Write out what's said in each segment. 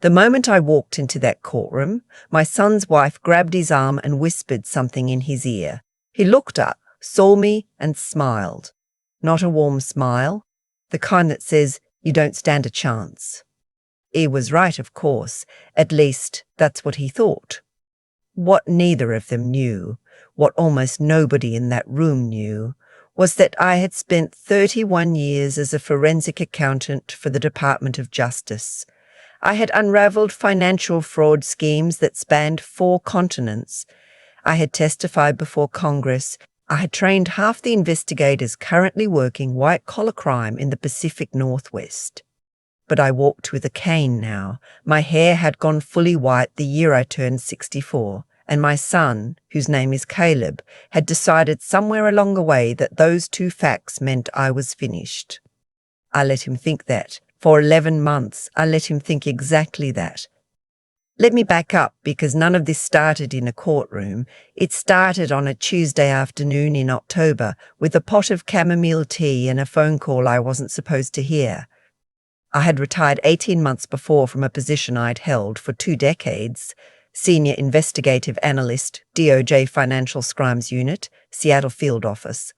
The moment I walked into that courtroom, my son's wife grabbed his arm and whispered something in his ear. He looked up, saw me, and smiled. Not a warm smile, the kind that says, "You don't stand a chance." He was right, of course. At least, that's what he thought. What neither of them knew, what almost nobody in that room knew, was that I had spent 31 years as a forensic accountant for the Department of Justice. I had unraveled financial fraud schemes that spanned 4 continents. I had testified before Congress. I had trained half the investigators currently working white-collar crime in the Pacific Northwest. But I walked with a cane now. My hair had gone fully white the year I turned 64, and my son, whose name is Caleb, had decided somewhere along the way that those 2 facts meant I was finished. I let him think that. For 11 months, I let him think exactly that. Let me back up, because none of this started in a courtroom. It started on a Tuesday afternoon in October with a pot of chamomile tea and a phone call I wasn't supposed to hear. I had retired 18 months before from a position I'd held for 2 decades, Senior Investigative Analyst, DOJ Financial Crimes Unit, Seattle Field Office.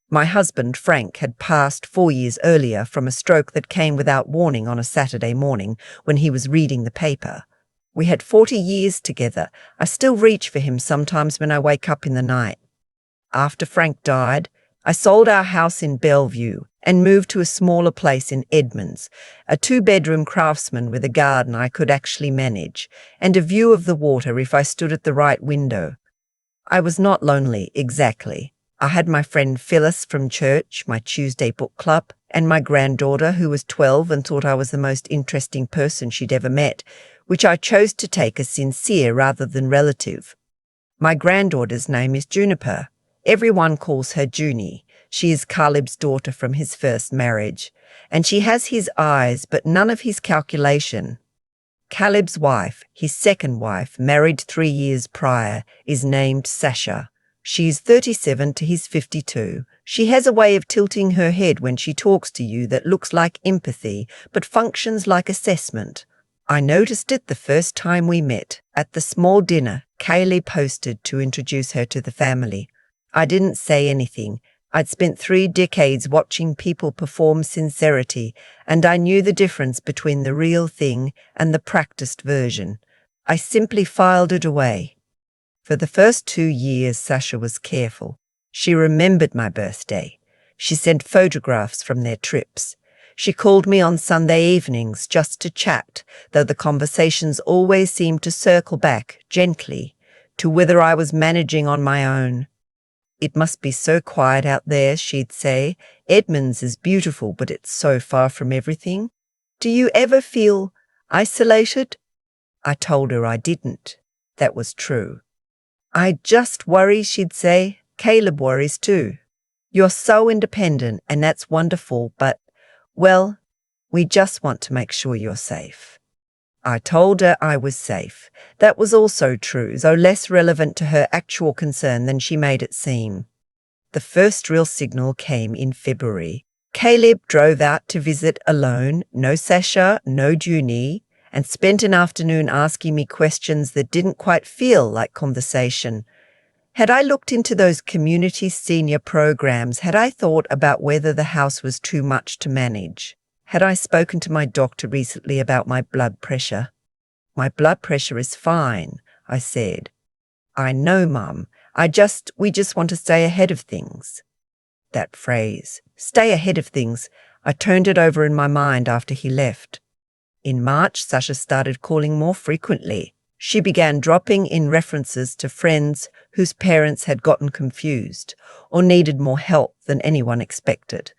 My husband, Frank, had passed 4 years earlier from a stroke that came without warning on a Saturday morning when he was reading the paper. We had 40 years together. I still reach for him sometimes when I wake up in the night. After Frank died, I sold our house in Bellevue and moved to a smaller place in Edmonds, a 2-bedroom craftsman with a garden I could actually manage, and a view of the water if I stood at the right window. I was not lonely, exactly. I had my friend Phyllis from church, my Tuesday book club, and my granddaughter, who was 12 and thought I was the most interesting person she'd ever met, which I chose to take as sincere rather than relative. My granddaughter's name is Juniper. Everyone calls her Junie. She is Caleb's daughter from his first marriage, and she has his eyes but none of his calculation. Caleb's wife, his second wife, married 3 years prior, is named Sasha. She is 37 to his 52. She has a way of tilting her head when she talks to you that looks like empathy but functions like assessment. I noticed it the first time we met, at the small dinner Caleb hosted to introduce her to the family. I didn't say anything. I'd spent 3 decades watching people perform sincerity, and I knew the difference between the real thing and the practiced version. I simply filed it away. For the first 2 years, Sasha was careful. She remembered my birthday. She sent photographs from their trips. She called me on Sunday evenings just to chat, though the conversations always seemed to circle back, gently, to whether I was managing on my own. "It must be so quiet out there," she'd say. "Edmonds is beautiful, but it's so far from everything. Do you ever feel isolated?" I told her I didn't. That was true. "I just worry," she'd say. "Caleb worries too. You're so independent, and that's wonderful, but, well, we just want to make sure you're safe." I told her I was safe. That was also true, though less relevant to her actual concern than she made it seem. The first real signal came in February. Caleb drove out to visit alone, no Sasha, no Junie, and spent an afternoon asking me questions that didn't quite feel like conversation. Had I looked into those community senior programs? Had I thought about whether the house was too much to manage? Had I spoken to my doctor recently about my blood pressure? "My blood pressure is fine," I said. "I know, Mum. We just want to stay ahead of things." That phrase, stay ahead of things, I turned it over in my mind after he left. In March, Sasha started calling more frequently. She began dropping in references to friends whose parents had gotten confused or needed more help than anyone expected.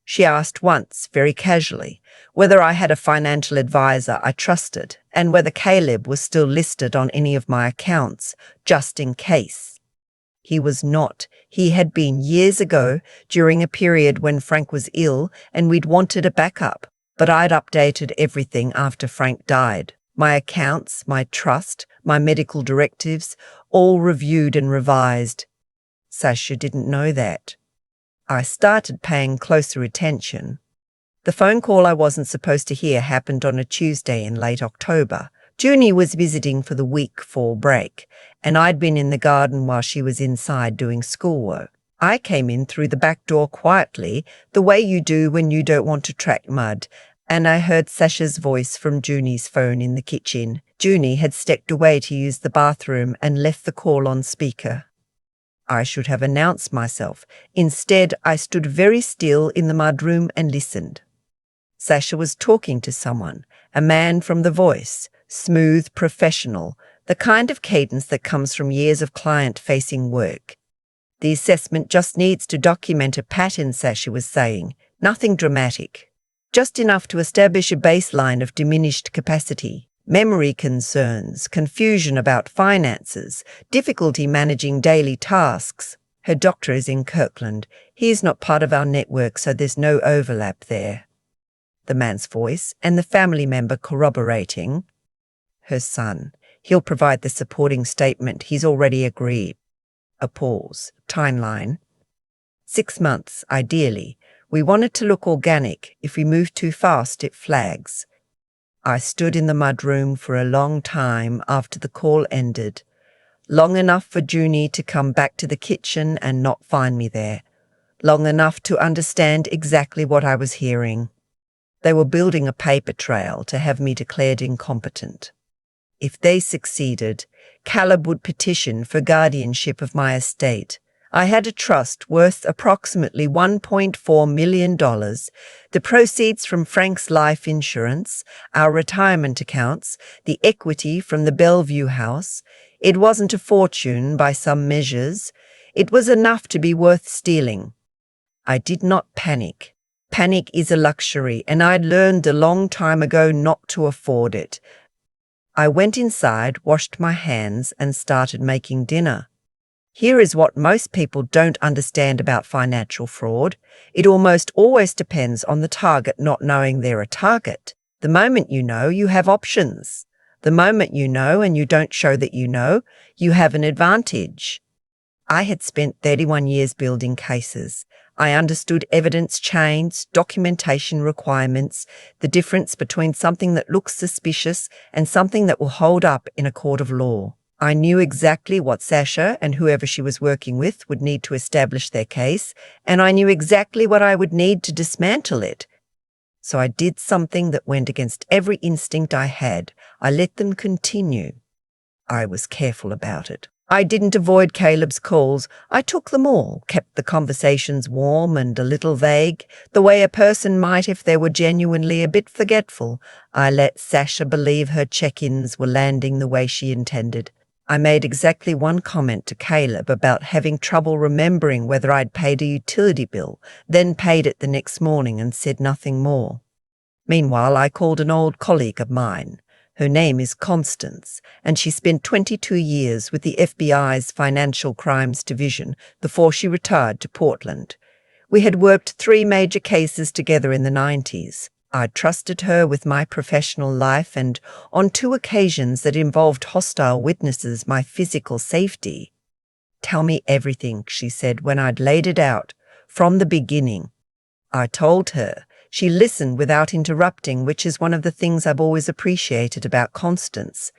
She asked once, very casually, whether I had a financial advisor I trusted and whether Caleb was still listed on any of my accounts, just in case. He was not. He had been years ago, during a period when Frank was ill and we'd wanted a backup, but I'd updated everything after Frank died. My accounts, my trust, my medical directives, all reviewed and revised. Sasha didn't know that. I started paying closer attention. The phone call I wasn't supposed to hear happened on a Tuesday in late October. Junie was visiting for the week fall break, and I'd been in the garden while she was inside doing schoolwork. I came in through the back door quietly, the way you do when you don't want to track mud, and I heard Sasha's voice from Junie's phone in the kitchen. Junie had stepped away to use the bathroom and left the call on speaker. I should have announced myself. Instead, I stood very still in the mudroom and listened. Sasha was talking to someone, a man from the voice, smooth, professional, the kind of cadence that comes from years of client-facing work. The assessment just needs to document a pattern, Sasha was saying, nothing dramatic. Just enough to establish a baseline of diminished capacity, memory concerns, confusion about finances, difficulty managing daily tasks. Her doctor is in Kirkland. He is not part of our network, so there's no overlap there. The man's voice and the family member corroborating. Her son. He'll provide the supporting statement. He's already agreed. A pause. Timeline. 6 months, ideally. We want it to look organic. If we move too fast, it flags. I stood in the mudroom for a long time after the call ended. Long enough for Junie to come back to the kitchen and not find me there. Long enough to understand exactly what I was hearing. They were building a paper trail to have me declared incompetent. If they succeeded, Caleb would petition for guardianship of my estate. I had a trust worth approximately $1.4 million, the proceeds from Frank's life insurance, our retirement accounts, the equity from the Bellevue house. It wasn't a fortune by some measures. It was enough to be worth stealing. I did not panic. Panic is a luxury, and I'd learned a long time ago not to afford it. I went inside, washed my hands, and started making dinner. Here is what most people don't understand about financial fraud. It almost always depends on the target not knowing they're a target. The moment you know, you have options. The moment you know and you don't show that you know, you have an advantage. I had spent 31 years building cases. I understood evidence chains, documentation requirements, the difference between something that looks suspicious and something that will hold up in a court of law. I knew exactly what Sasha and whoever she was working with would need to establish their case, and I knew exactly what I would need to dismantle it. So I did something that went against every instinct I had. I let them continue. I was careful about it. I didn't avoid Caleb's calls. I took them all, kept the conversations warm and a little vague, the way a person might if they were genuinely a bit forgetful. I let Sasha believe her check-ins were landing the way she intended. I made exactly one comment to Caleb about having trouble remembering whether I'd paid a utility bill, then paid it the next morning and said nothing more. Meanwhile, I called an old colleague of mine. Her name is Constance, and she spent 22 years with the FBI's Financial Crimes Division before she retired to Portland. We had worked 3 major cases together in the 90s. I trusted her with my professional life and, on 2 occasions that involved hostile witnesses, my physical safety. "Tell me everything," she said when I'd laid it out, from the beginning. I told her. She listened without interrupting, which is one of the things I've always appreciated about Constance.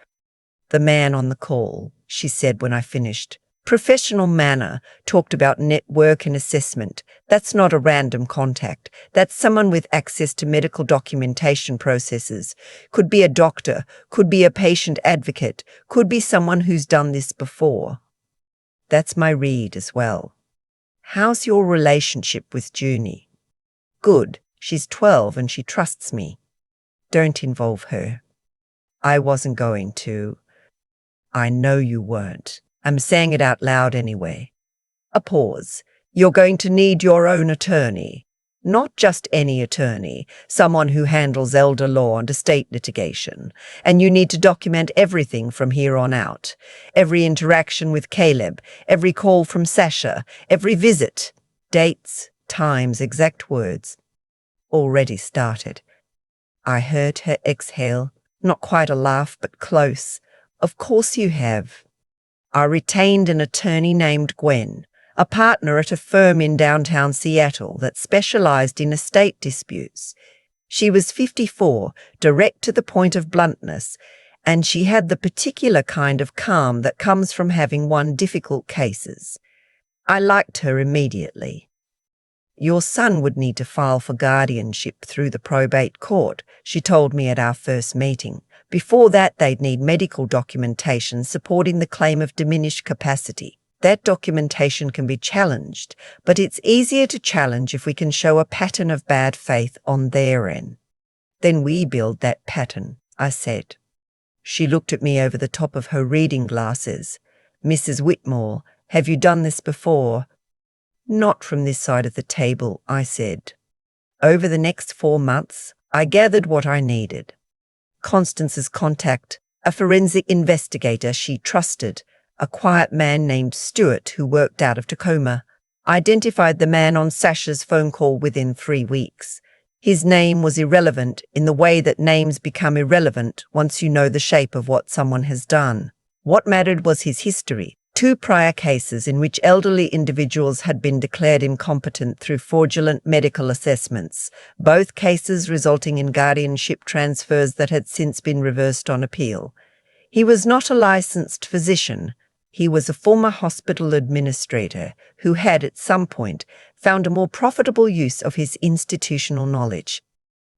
"The man on the call," she said when I finished. "Professional manner, talked about network and assessment. That's not a random contact. That's someone with access to medical documentation processes. Could be a doctor, could be a patient advocate, could be someone who's done this before." That's my read as well. "How's your relationship with Junie?" "Good. She's 12 and she trusts me." "Don't involve her." "I wasn't going to." "I know you weren't. I'm saying it out loud anyway." A pause. "You're going to need your own attorney. Not just any attorney, someone who handles elder law and estate litigation. And you need to document everything from here on out. Every interaction with Caleb, every call from Sasha, every visit. Dates, times, exact words." Already started. I heard her exhale, not quite a laugh, but close. "Of course you have." "I retained an attorney named Gwen, a partner at a firm in downtown Seattle that specialized in estate disputes. She was 54, direct to the point of bluntness, and she had the particular kind of calm that comes from having won difficult cases. I liked her immediately. "Your son would need to file for guardianship through the probate court," she told me at our first meeting. "Before that, they'd need medical documentation supporting the claim of diminished capacity. That documentation can be challenged, but it's easier to challenge if we can show a pattern of bad faith on their end." "Then we build that pattern," I said. She looked at me over the top of her reading glasses. "Mrs. Whitmore, have you done this before?" "Not from this side of the table," I said. Over the next 4 months, I gathered what I needed. Constance's contact, a forensic investigator she trusted, a quiet man named Stuart who worked out of Tacoma, identified the man on Sasha's phone call within 3 weeks. His name was irrelevant in the way that names become irrelevant once you know the shape of what someone has done. What mattered was his history. 2 prior cases in which elderly individuals had been declared incompetent through fraudulent medical assessments, both cases resulting in guardianship transfers that had since been reversed on appeal. He was not a licensed physician. He was a former hospital administrator who had, at some point, found a more profitable use of his institutional knowledge.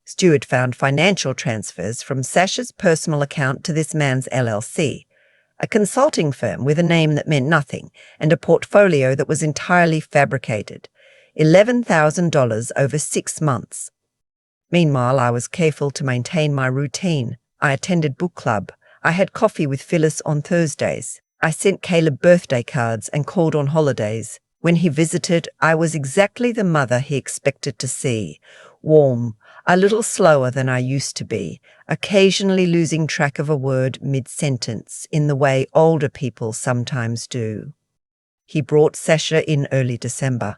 Stuart found financial transfers from Sasha's personal account to this man's LLC, a consulting firm with a name that meant nothing and a portfolio that was entirely fabricated. $11,000 over 6 months. Meanwhile, I was careful to maintain my routine. I attended book club. I had coffee with Phyllis on Thursdays. I sent Caleb birthday cards and called on holidays. When he visited, I was exactly the mother he expected to see. Warm, a little slower than I used to be, occasionally losing track of a word mid-sentence in the way older people sometimes do. He brought Sasha in early December.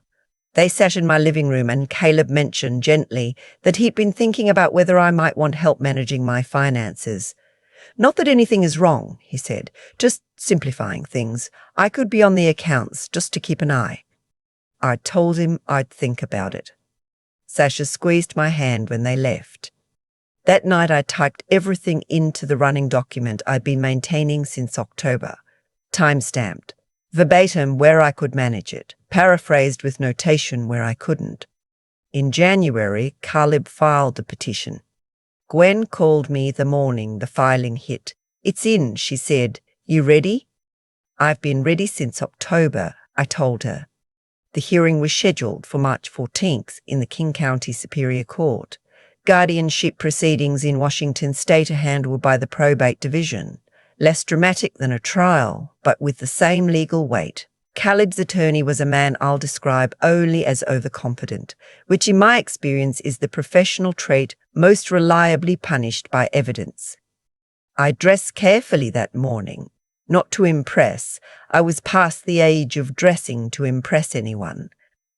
They sat in my living room and Caleb mentioned gently that he'd been thinking about whether I might want help managing my finances. "Not that anything is wrong," he said, "just simplifying things. I could be on the accounts just to keep an eye." I told him I'd think about it. Sasha squeezed my hand when they left. That night I typed everything into the running document I'd been maintaining since October. Time-stamped. Verbatim where I could manage it. Paraphrased with notation where I couldn't. In January, Caleb filed the petition. Gwen called me the morning the filing hit. "It's in," she said. "You ready?" "I've been ready since October," I told her. The hearing was scheduled for March 14th in the King County Superior Court. Guardianship proceedings in Washington state are handled by the probate division. Less dramatic than a trial, but with the same legal weight. Caleb's attorney was a man I'll describe only as overcompetent, which in my experience is the professional trait most reliably punished by evidence. I dressed carefully that morning. Not to impress, I was past the age of dressing to impress anyone.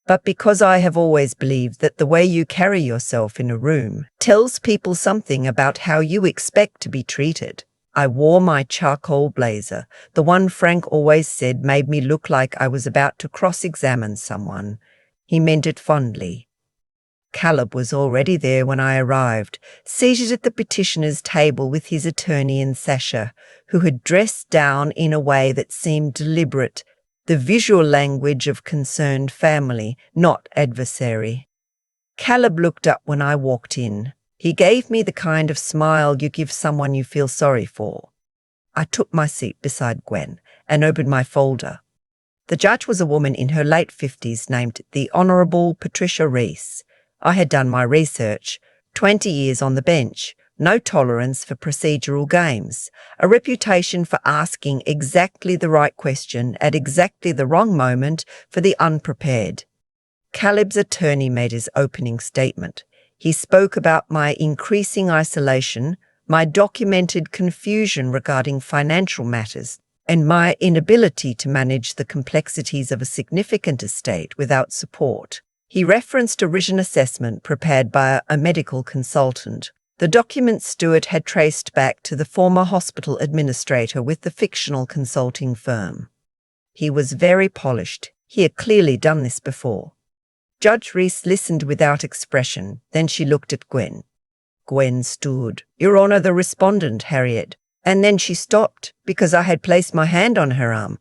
But because I have always believed that the way you carry yourself in a room tells people something about how you expect to be treated, I wore my charcoal blazer, the one Frank always said made me look like I was about to cross-examine someone. He meant it fondly. Caleb was already there when I arrived, seated at the petitioner's table with his attorney and Sasha, who had dressed down in a way that seemed deliberate, the visual language of concerned family, not adversary. Caleb looked up when I walked in. He gave me the kind of smile you give someone you feel sorry for. I took my seat beside Gwen and opened my folder. The judge was a woman in her late 50s named the Honourable Patricia Reese. I had done my research, 20 years on the bench, no tolerance for procedural games, a reputation for asking exactly the right question at exactly the wrong moment for the unprepared. Caleb's attorney made his opening statement. He spoke about my increasing isolation, my documented confusion regarding financial matters, and my inability to manage the complexities of a significant estate without support. He referenced a written assessment prepared by a medical consultant. The document Stuart had traced back to the former hospital administrator with the fictional consulting firm. He was very polished. He had clearly done this before. Judge Reese listened without expression, then she looked at Gwen. Gwen stood. "Your Honour, the respondent, Harriet." And then she stopped because I had placed my hand on her arm.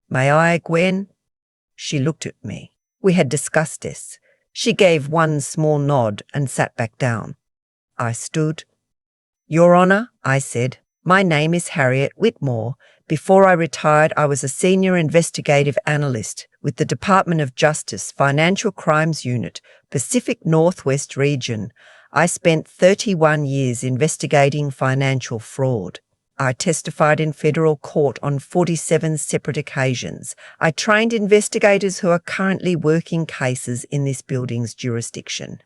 "May I, Gwen?" She looked at me. We had discussed this. She gave one small nod and sat back down. I stood. "Your Honour," I said, "my name is Harriet Whitmore. Before I retired, I was a senior investigative analyst with the Department of Justice Financial Crimes Unit, Pacific Northwest Region. I spent 31 years investigating financial fraud. I testified in federal court on 47 separate occasions. I trained investigators who are currently working cases in this building's jurisdiction."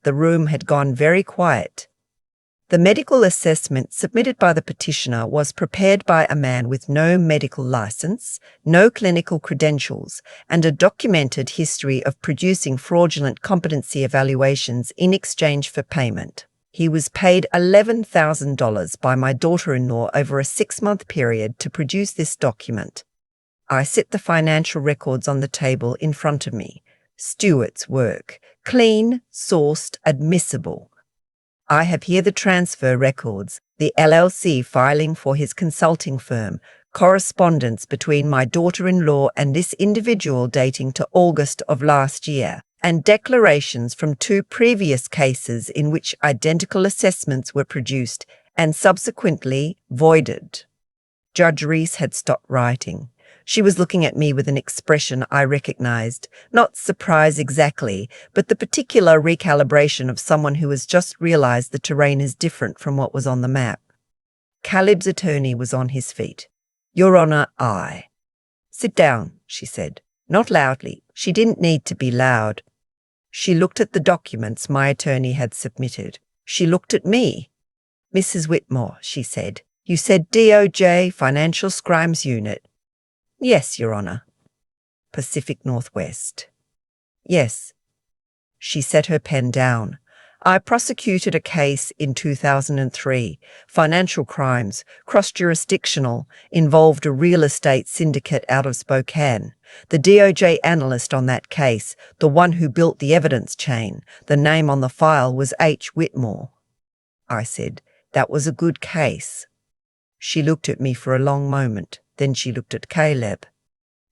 The room had gone very quiet. The medical assessment submitted by the petitioner was prepared by a man with no medical license, no clinical credentials, and a documented history of producing fraudulent competency evaluations in exchange for payment. He was paid $11,000 by my daughter-in-law over a 6-month period to produce this document. I set the financial records on the table in front of me. Stewart's work. Clean, sourced, admissible. I have here the transfer records, the LLC filing for his consulting firm, correspondence between my daughter-in-law and this individual dating to August of last year, and declarations from 2 previous cases in which identical assessments were produced and subsequently voided. Judge Reese had stopped writing. She was looking at me with an expression I recognized, not surprise exactly, but the particular recalibration of someone who has just realized the terrain is different from what was on the map. Caleb's attorney was on his feet. "Your Honour, I." "Sit down," she said. Not loudly. She didn't need to be loud. She looked at the documents my attorney had submitted. She looked at me. "Mrs. Whitmore," she said, "you said DOJ Financial Crimes Unit." "Yes, Your Honour." "Pacific Northwest." "Yes." She set her pen down. "I prosecuted a case in 2003. Financial crimes, cross-jurisdictional, involved a real estate syndicate out of Spokane. The DOJ analyst on that case, the one who built the evidence chain, the name on the file was H. Whitmore." I said, "That was a good case." She looked at me for a long moment. Then she looked at Caleb.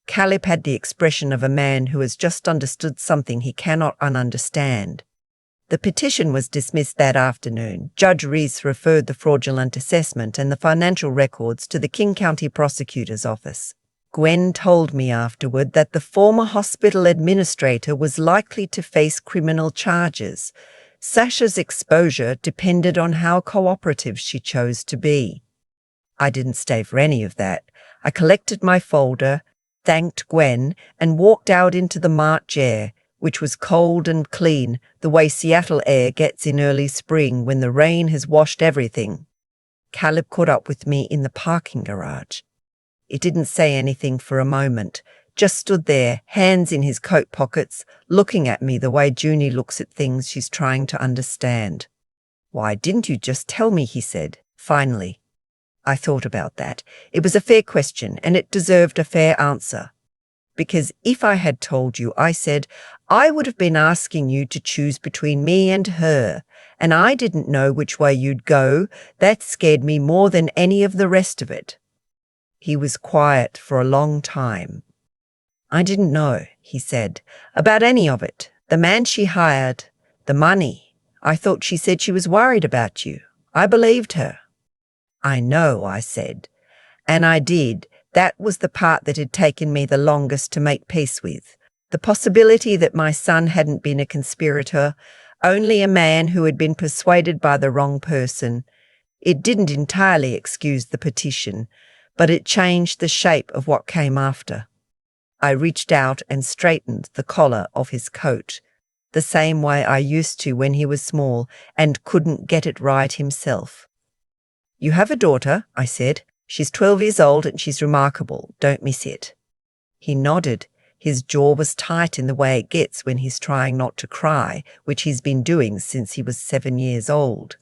Caleb had the expression of a man who has just understood something he cannot ununderstand. The petition was dismissed that afternoon. Judge Reese referred the fraudulent assessment and the financial records to the King County Prosecutor's Office. Gwen told me afterward that the former hospital administrator was likely to face criminal charges. Sasha's exposure depended on how cooperative she chose to be. I didn't stay for any of that. I collected my folder, thanked Gwen, and walked out into the March air, which was cold and clean, the way Seattle air gets in early spring when the rain has washed everything. Caleb caught up with me in the parking garage. He didn't say anything for a moment, just stood there, hands in his coat pockets, looking at me the way Junie looks at things she's trying to understand. "Why didn't you just tell me?" he said, finally. I thought about that. It was a fair question, and it deserved a fair answer. Because if I had told you, I said, I would have been asking you to choose between me and her, and I didn't know which way you'd go. That scared me more than any of the rest of it. He was quiet for a long time. "I didn't know," he said, "about any of it. The man she hired, the money. I thought she said she was worried about you. I believed her." "I know," I said. And I did. That was the part that had taken me the longest to make peace with. The possibility that my son hadn't been a conspirator, only a man who had been persuaded by the wrong person. It didn't entirely excuse the petition, but it changed the shape of what came after. I reached out and straightened the collar of his coat, the same way I used to when he was small and couldn't get it right himself. "You have a daughter," I said. "She's 12 years old and she's remarkable. Don't miss it." He nodded. His jaw was tight in the way it gets when he's trying not to cry, which he's been doing since he was 7 years old.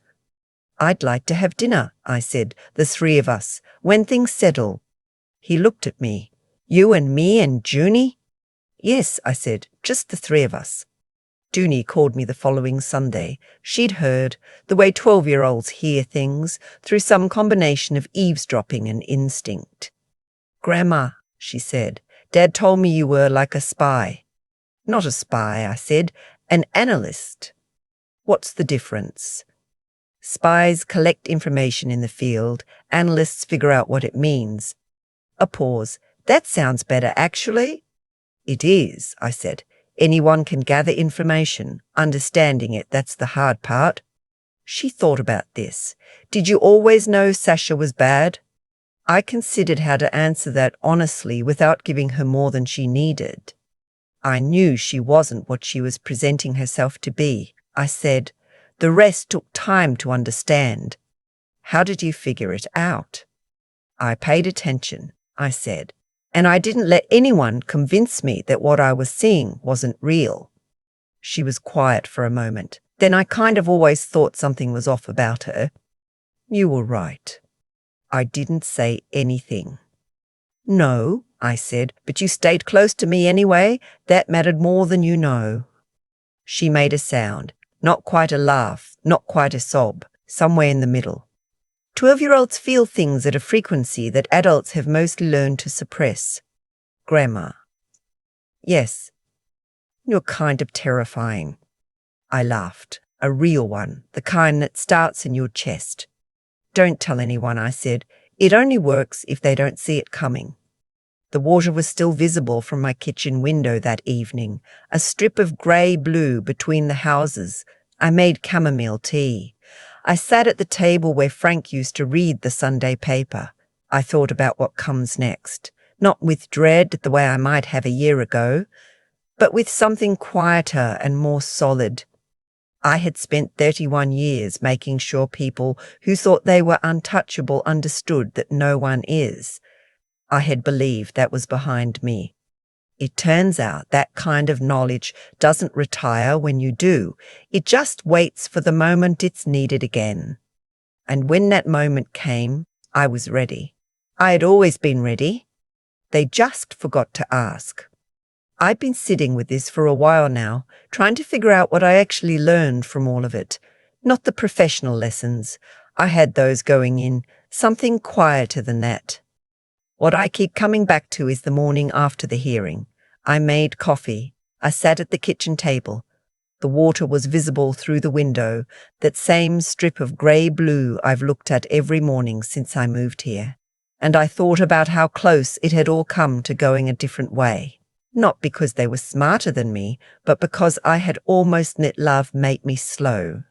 "I'd like to have dinner," I said, "the 3 of us, when things settle." He looked at me. "You and me and Junie?" "Yes," I said, "just the 3 of us." Dooney called me the following Sunday. She'd heard, the way 12-year-olds hear things, through some combination of eavesdropping and instinct. "Grandma," she said, "Dad told me you were like a spy." "Not a spy," I said, "an analyst." "What's the difference?" "Spies collect information in the field. Analysts figure out what it means." A pause. "That sounds better, actually." "It is," I said. "Anyone can gather information. Understanding it, that's the hard part." She thought about this. "Did you always know Sasha was bad?" I considered how to answer that honestly without giving her more than she needed. "I knew she wasn't what she was presenting herself to be," I said. "The rest took time to understand." "How did you figure it out?" "I paid attention," I said, "and I didn't let anyone convince me that what I was seeing wasn't real." She was quiet for a moment. "Then I kind of always thought something was off about her." "You were right." I didn't say anything. "No," I said, "but you stayed close to me anyway. That mattered more than you know." She made a sound, not quite a laugh, not quite a sob, somewhere in the middle. 12-year-olds feel things at a frequency that adults have mostly learned to suppress. "Grandma." "Yes." "You're kind of terrifying." I laughed. "A real one, the kind that starts in your chest." "Don't tell anyone," I said. "It only works if they don't see it coming." The water was still visible from my kitchen window that evening, a strip of grey-blue between the houses. I made chamomile tea. I sat at the table where Frank used to read the Sunday paper. I thought about what comes next, not with dread the way I might have a year ago, but with something quieter and more solid. I had spent 31 years making sure people who thought they were untouchable understood that no one is. I had believed that was behind me. It turns out that kind of knowledge doesn't retire when you do. It just waits for the moment it's needed again. And when that moment came, I was ready. I had always been ready. They just forgot to ask. I've been sitting with this for a while now, trying to figure out what I actually learned from all of it. Not the professional lessons. I had those going in, something quieter than that. What I keep coming back to is the morning after the hearing. I made coffee. I sat at the kitchen table. The water was visible through the window, that same strip of grey-blue I've looked at every morning since I moved here. And I thought about how close it had all come to going a different way. Not because they were smarter than me, but because I had almost let love make me slow.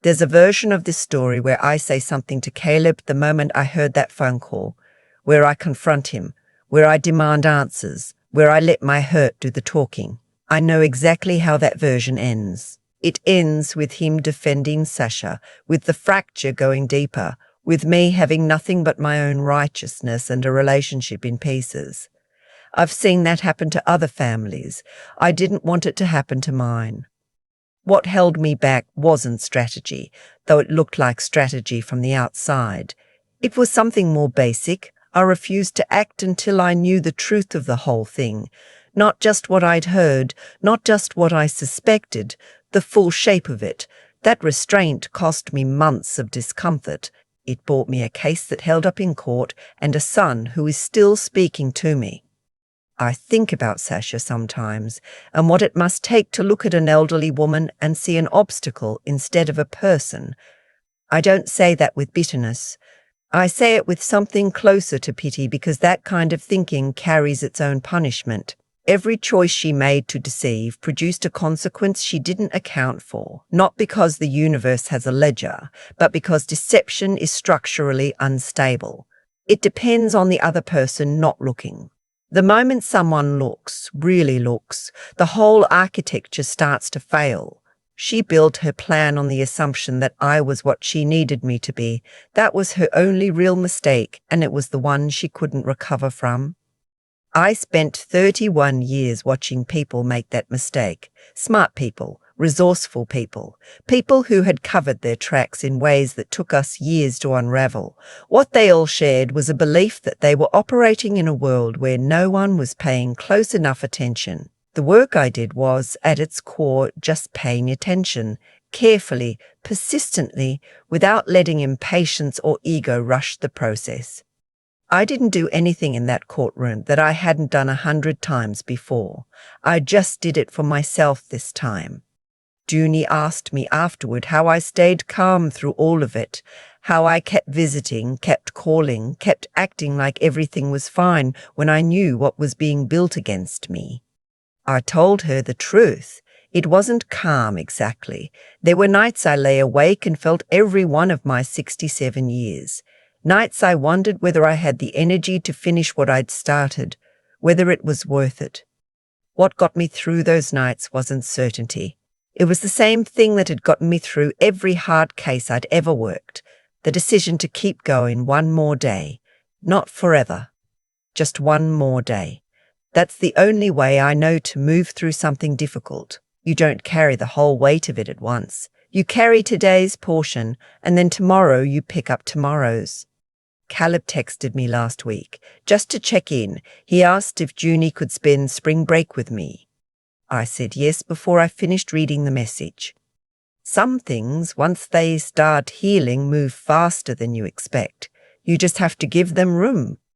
There's a version of this story where I say something to Caleb the moment I heard that phone call, where I confront him, where I demand answers, where I let my hurt do the talking. I know exactly how that version ends. It ends with him defending Sasha, with the fracture going deeper, with me having nothing but my own righteousness and a relationship in pieces. I've seen that happen to other families. I didn't want it to happen to mine. What held me back wasn't strategy, though it looked like strategy from the outside. It was something more basic. I refused to act until I knew the truth of the whole thing. Not just what I'd heard, not just what I suspected, the full shape of it. That restraint cost me months of discomfort. It bought me a case that held up in court and a son who is still speaking to me. I think about Sasha sometimes, and what it must take to look at an elderly woman and see an obstacle instead of a person. I don't say that with bitterness. I say it with something closer to pity, because that kind of thinking carries its own punishment. Every choice she made to deceive produced a consequence she didn't account for, not because the universe has a ledger, but because deception is structurally unstable. It depends on the other person not looking. The moment someone looks, really looks, the whole architecture starts to fail. She built her plan on the assumption that I was what she needed me to be. That was her only real mistake, and it was the one she couldn't recover from. I spent 31 years watching people make that mistake. Smart people, resourceful people, people who had covered their tracks in ways that took us years to unravel. What they all shared was a belief that they were operating in a world where no one was paying close enough attention. The work I did was, at its core, just paying attention, carefully, persistently, without letting impatience or ego rush the process. I didn't do anything in that courtroom that I hadn't done 100 times before. I just did it for myself this time. Junie asked me afterward how I stayed calm through all of it, how I kept visiting, kept calling, kept acting like everything was fine when I knew what was being built against me. I told her the truth. It wasn't calm exactly. There were nights I lay awake and felt every one of my 67 years. Nights I wondered whether I had the energy to finish what I'd started, whether it was worth it. What got me through those nights was uncertainty. It was the same thing that had gotten me through every hard case I'd ever worked, the decision to keep going one more day, not forever, just one more day. That's the only way I know to move through something difficult. You don't carry the whole weight of it at once. You carry today's portion, and then tomorrow you pick up tomorrow's. Caleb texted me last week, just to check in. He asked if Junie could spend spring break with me. I said yes before I finished reading the message. Some things, once they start healing, move faster than you expect. You just have to give them room.